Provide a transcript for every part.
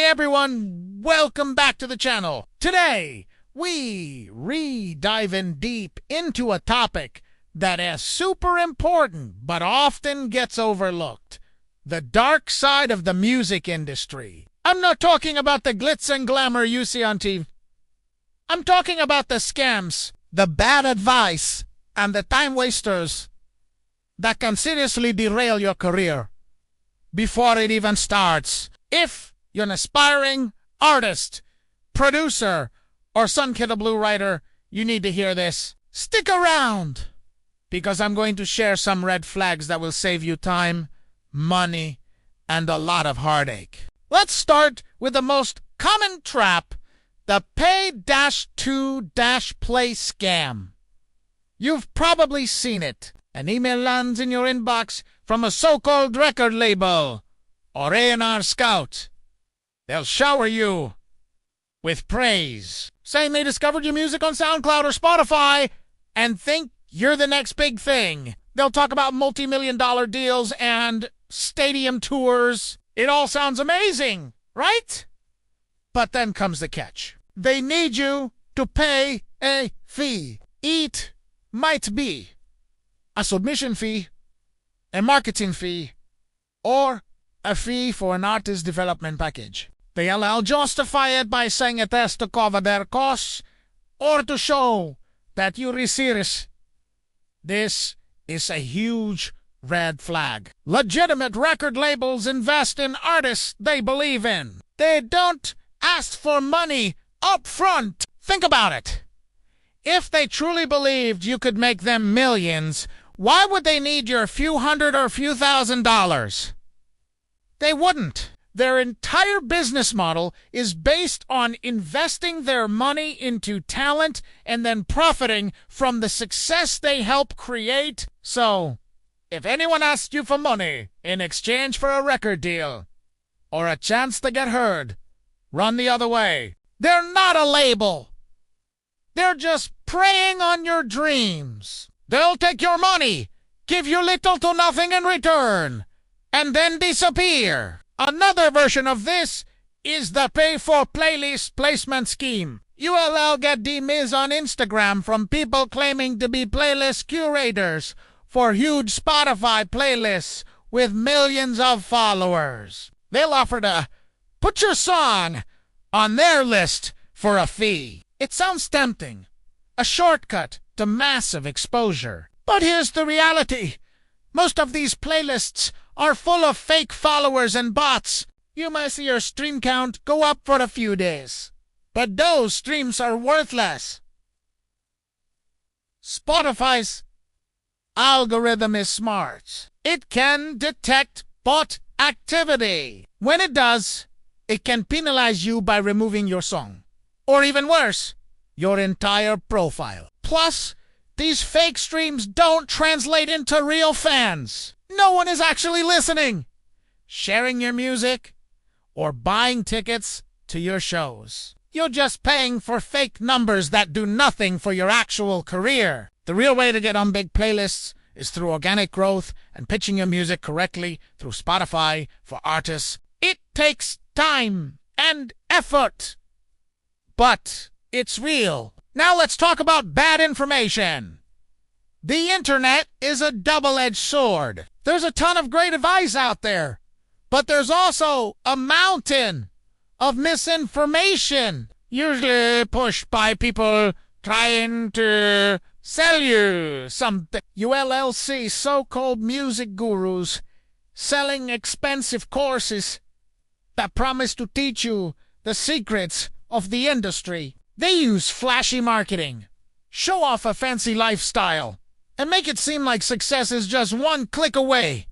everyone, welcome back to the channel. Today, we dive deep into a topic that is super important but often gets overlooked. The dark side of the music industry. I'm not talking about the glitz and glamour you see on TV. I'm talking about the scams, the bad advice, and the time wasters that can seriously derail your career before it even starts. If you're an aspiring artist, producer, or Sun Kid Blue writer, you need to hear this. Stick around, because I'm going to share some red flags that will save you time, money, and a lot of heartache. Let's start with the most common trap, the pay-to-play scam. You've probably seen it. An email lands in your inbox from a so-called record label or A&R scout. They'll shower you with praise, saying they discovered your music on SoundCloud or Spotify and think you're the next big thing. They'll talk about multi-million-dollar deals and stadium tours. It all sounds amazing, right? But then comes the catch. They need you to pay a fee. It might be a submission fee, a marketing fee, or a fee for an artist development package. They'll justify it by saying it has to cover their costs or to show that you're serious. This is a huge red flag. Legitimate record labels invest in artists they believe in. They don't ask for money up front. Think about it. If they truly believed you could make them millions, why would they need your few hundred or few $1,000s? They wouldn't. Their entire business model is based on investing their money into talent and then profiting from the success they help create. So, if anyone asks you for money in exchange for a record deal or a chance to get heard, run the other way. They're not a label. They're just preying on your dreams. They'll take your money, give you little to nothing in return, and then disappear. Another version of this is the pay-for-playlist placement scheme. You'll get DMs on Instagram from people claiming to be playlist curators for huge Spotify playlists with millions of followers. They'll offer to put your song on their list for a fee. It sounds tempting, a shortcut to massive exposure. But here's the reality. Most of these playlists are full of fake followers and bots. You might see your stream count go up for a few days, but those streams are worthless. Spotify's algorithm is smart. It can detect bot activity. When it does, it can penalize you by removing your song. Or even worse, your entire profile. Plus, these fake streams don't translate into real fans. No one is actually listening, sharing your music, or buying tickets to your shows. You're just paying for fake numbers that do nothing for your actual career. The real way to get on big playlists is through organic growth and pitching your music correctly through Spotify for artists. It takes time and effort, but it's real. Now let's talk about bad information. The internet is a double-edged sword. There's a ton of great advice out there, but there's also a mountain of misinformation, usually pushed by people trying to sell you something. You'll see so-called music gurus selling expensive courses that promise to teach you the secrets of the industry. They use flashy marketing, show off a fancy lifestyle, and make it seem like success is just one click away.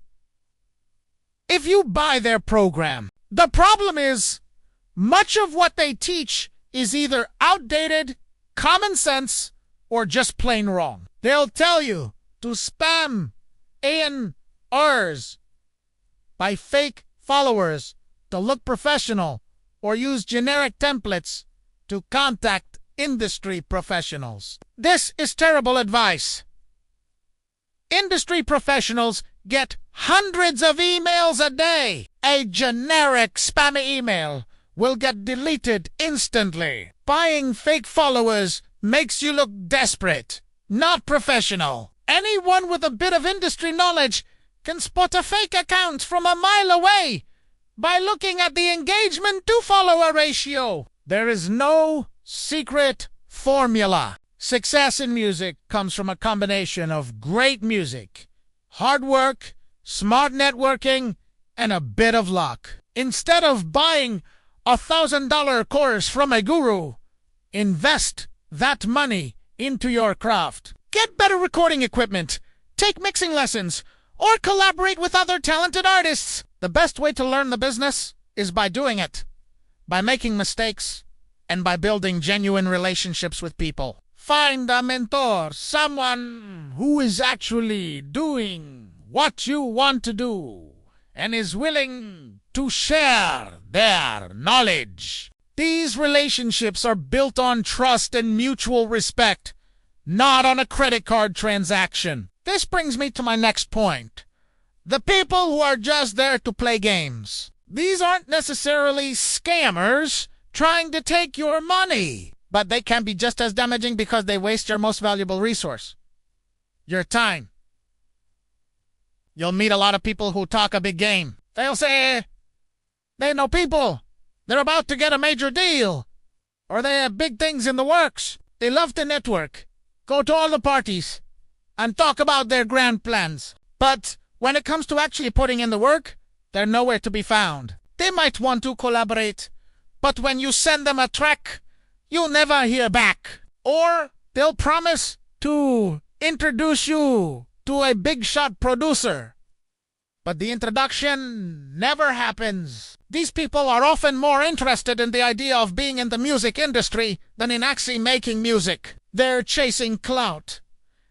If you buy their program, the problem is much of what they teach is either outdated, common sense, or just plain wrong. They'll tell you to spam A&Rs by fake followers to look professional or use generic templates to contact industry professionals. This is terrible advice. Industry professionals get hundreds of emails a day. A generic spammy email will get deleted instantly. Buying fake followers makes you look desperate, not professional. Anyone with a bit of industry knowledge can spot a fake account from a mile away by looking at the engagement to follower ratio. There is no secret formula. Success in music comes from a combination of great music, hard work, smart networking, and a bit of luck. Instead of buying $1,000 course from a guru, invest that money into your craft. Get better recording equipment, take mixing lessons, or collaborate with other talented artists. The best way to learn the business is by doing it, by making mistakes, and by building genuine relationships with people. Find a mentor, someone who is actually doing what you want to do and is willing to share their knowledge. These relationships are built on trust and mutual respect, not on a credit card transaction. This brings me to my next point. The people who are just there to play games. These aren't necessarily scammers trying to take your money, but they can be just as damaging because they waste your most valuable resource, your time. You'll meet a lot of people who talk a big game. They'll say they know people, they're about to get a major deal, or they have big things in the works. They love to network, go to all the parties, and talk about their grand plans. But when it comes to actually putting in the work, they're nowhere to be found. They might want to collaborate, but when you send them a track, you'll never hear back. Or they'll promise to introduce you to a big shot producer, but the introduction never happens. These people are often more interested in the idea of being in the music industry than in actually making music. They're chasing clout,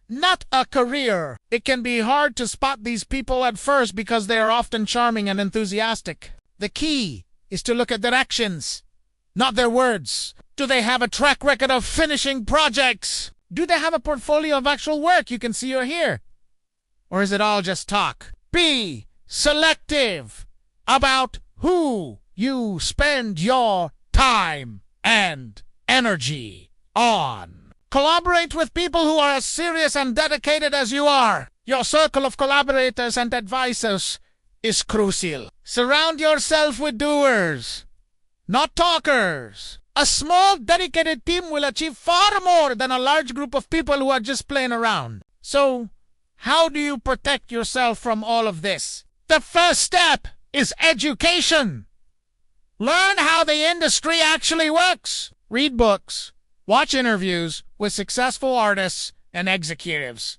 not a career. It can be hard to spot these people at first because they are often charming and enthusiastic. The key is to look at their actions, not their words. Do they have a track record of finishing projects? Do they have a portfolio of actual work you can see or hear? Or is it all just talk? Be selective about who you spend your time and energy on. Collaborate with people who are as serious and dedicated as you are. Your circle of collaborators and advisors is crucial. Surround yourself with doers, not talkers. A small, dedicated team will achieve far more than a large group of people who are just playing around. So, how do you protect yourself from all of this? The first step is education. Learn how the industry actually works. Read books. Watch interviews with successful artists and executives.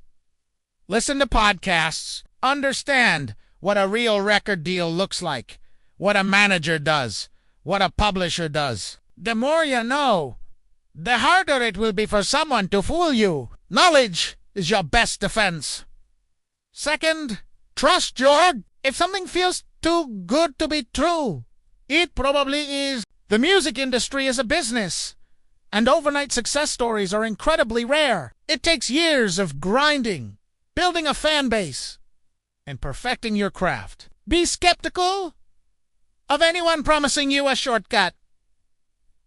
Listen to podcasts. Understand what a real record deal looks like, what a manager does, what a publisher does. The more you know, the harder it will be for someone to fool you. Knowledge is your best defense. Second, trust your... If something feels too good to be true, it probably is. The music industry is a business, and overnight success stories are incredibly rare. It takes years of grinding, building a fan base, and perfecting your craft. Be skeptical of anyone promising you a shortcut.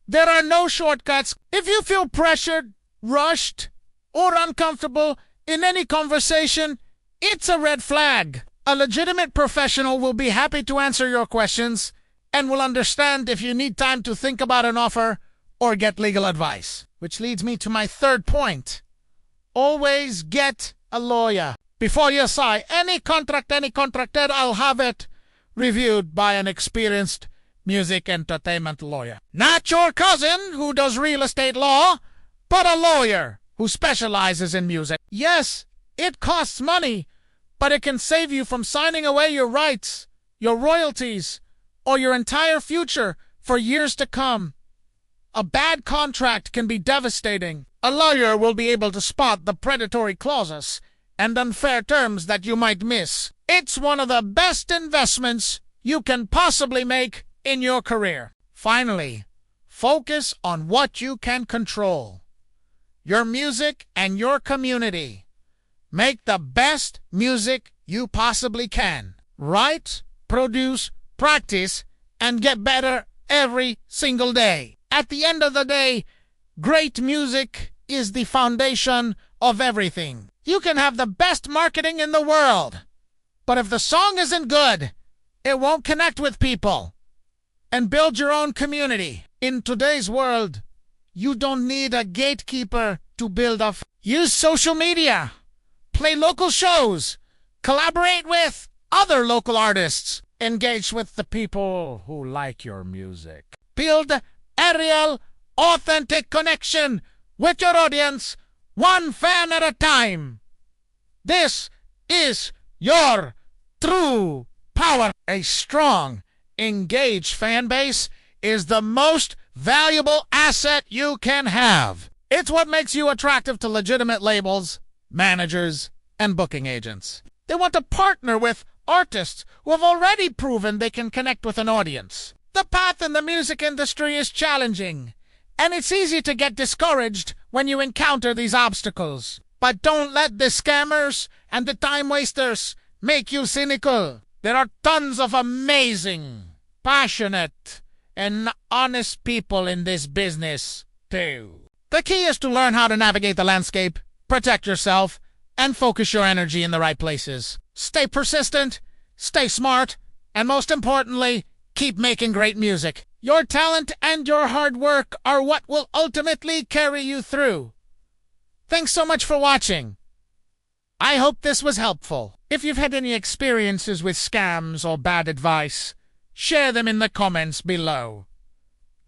There are no shortcuts. If you feel pressured, rushed, or uncomfortable in any conversation, it's a red flag. A legitimate professional will be happy to answer your questions and will understand if you need time to think about an offer or get legal advice. Which leads me to my third point. Always get a lawyer. Before you sign any contract, I'll have it reviewed by an experienced music entertainment lawyer. Not your cousin who does real estate law, but a lawyer who specializes in music. Yes, it costs money, but it can save you from signing away your rights, your royalties, or your entire future for years to come. A bad contract can be devastating. A lawyer will be able to spot the predatory clauses and unfair terms that you might miss. It's one of the best investments you can possibly make in your career. Finally, focus on what you can control. Your music and your community. Make the best music you possibly can. Write, produce, practice, and get better every single day. At the end of the day, great music is the foundation of everything. You can have the best marketing in the world, but if the song isn't good, it won't connect with people and build your own community. In today's world, you don't need a gatekeeper to build a use social media, play local shows, collaborate with other local artists, engage with the people who like your music. Build a real, authentic connection with your audience, one fan at a time. This is your true power. A strong, engaged fan base is the most valuable asset you can have. It's what makes you attractive to legitimate labels, managers, and booking agents. They want to partner with artists who have already proven they can connect with an audience. The path in the music industry is challenging, and it's easy to get discouraged when you encounter these obstacles. But don't let the scammers and the time wasters make you cynical. There are tons of amazing, passionate, and honest people in this business, too. The key is to learn how to navigate the landscape, protect yourself, and focus your energy in the right places. Stay persistent, stay smart, and most importantly, keep making great music. Your talent and your hard work are what will ultimately carry you through. Thanks so much for watching. I hope this was helpful. If you've had any experiences with scams or bad advice, share them in the comments below.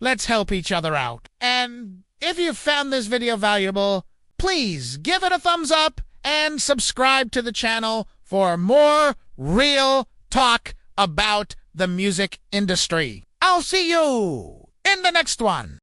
Let's help each other out. And if you found this video valuable, please give it a thumbs up and subscribe to the channel for more real talk about the music industry. I'll see you in the next one.